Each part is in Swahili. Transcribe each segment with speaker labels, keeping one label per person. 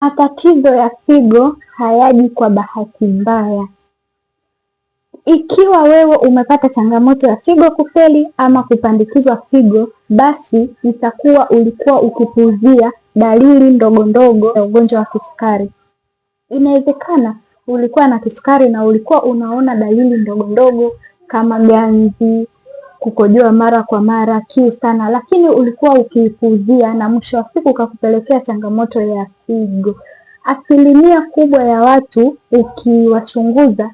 Speaker 1: Matatizo ya figo hayaji kwa bahati mbaya. Ikiwa wewe umepata changamoto ya figo kufeli ama kupandikizwa figo, basi itakuwa ulikuwa ukipuuzia dalili ndogo ndogo ya ugonjwa wa kisukari. Inawezekana ulikuwa na kisukari na ulikuwa unaona dalili ndogo ndogo kama ganzi, kukojoa mara kwa mara, kiu sana, lakini ulikuwa ukipuuzia na mwisho wa siku ukakupelekea changamoto ya figo. Asilimia kubwa ya watu ukiwachunguza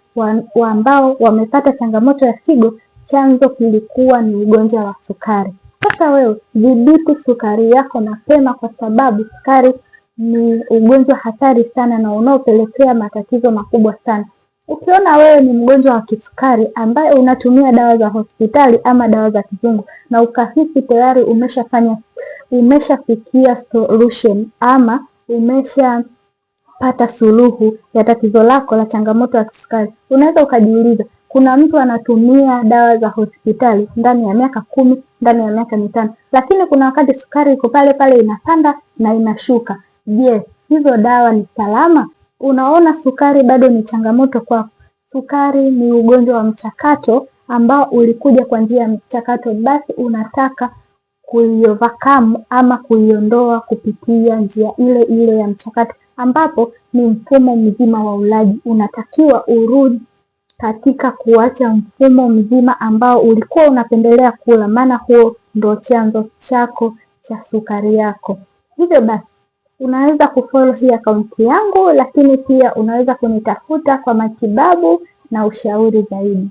Speaker 1: ambao wamepata changamoto ya figo, chanzo kilikuwa ni ugonjwa wa sukari. Sasa wewe dhibiti sukari yako mapema, kwa sababu sukari ni ugonjwa hatari sana na unaopelekea matatizo makubwa sana. Ukiona wewe ni mgonjwa wa kisukari ambaye unatumia dawa za hospitali ama dawa za kizungu na ukahisi tayari umeshafikia solution ama umeshapata suluhu ya tatizo lako la changamoto ya kisukari, unaweza ukajiuliza, kuna mtu anatumia dawa za hospitali ndani ya miaka 10, ndani ya miaka 5, lakini kuna wakati sukari iko pale pale inapanda na inashuka. Je, hizo dawa ni salama? Unaona sukari bado ni changamoto kwako. Sukari ni ugonjwa wa mchakato ambao ulikuja kwa njia ya mchakato, basi unataka kuiovercome ama kuiondoa kupitia njia ile ile ya mchakato, ambapo ni mfumo mzima wa ulaji. Unatakiwa urudi katika kuacha mfumo mzima ambao ulikuwa unapendelea kula, maana huo ndo chanzo chako cha sukari yako. Hivyo basi unaweza kufollow hii akaunti yangu, lakini pia unaweza kunitafuta kwa matibabu na ushauri zaidi.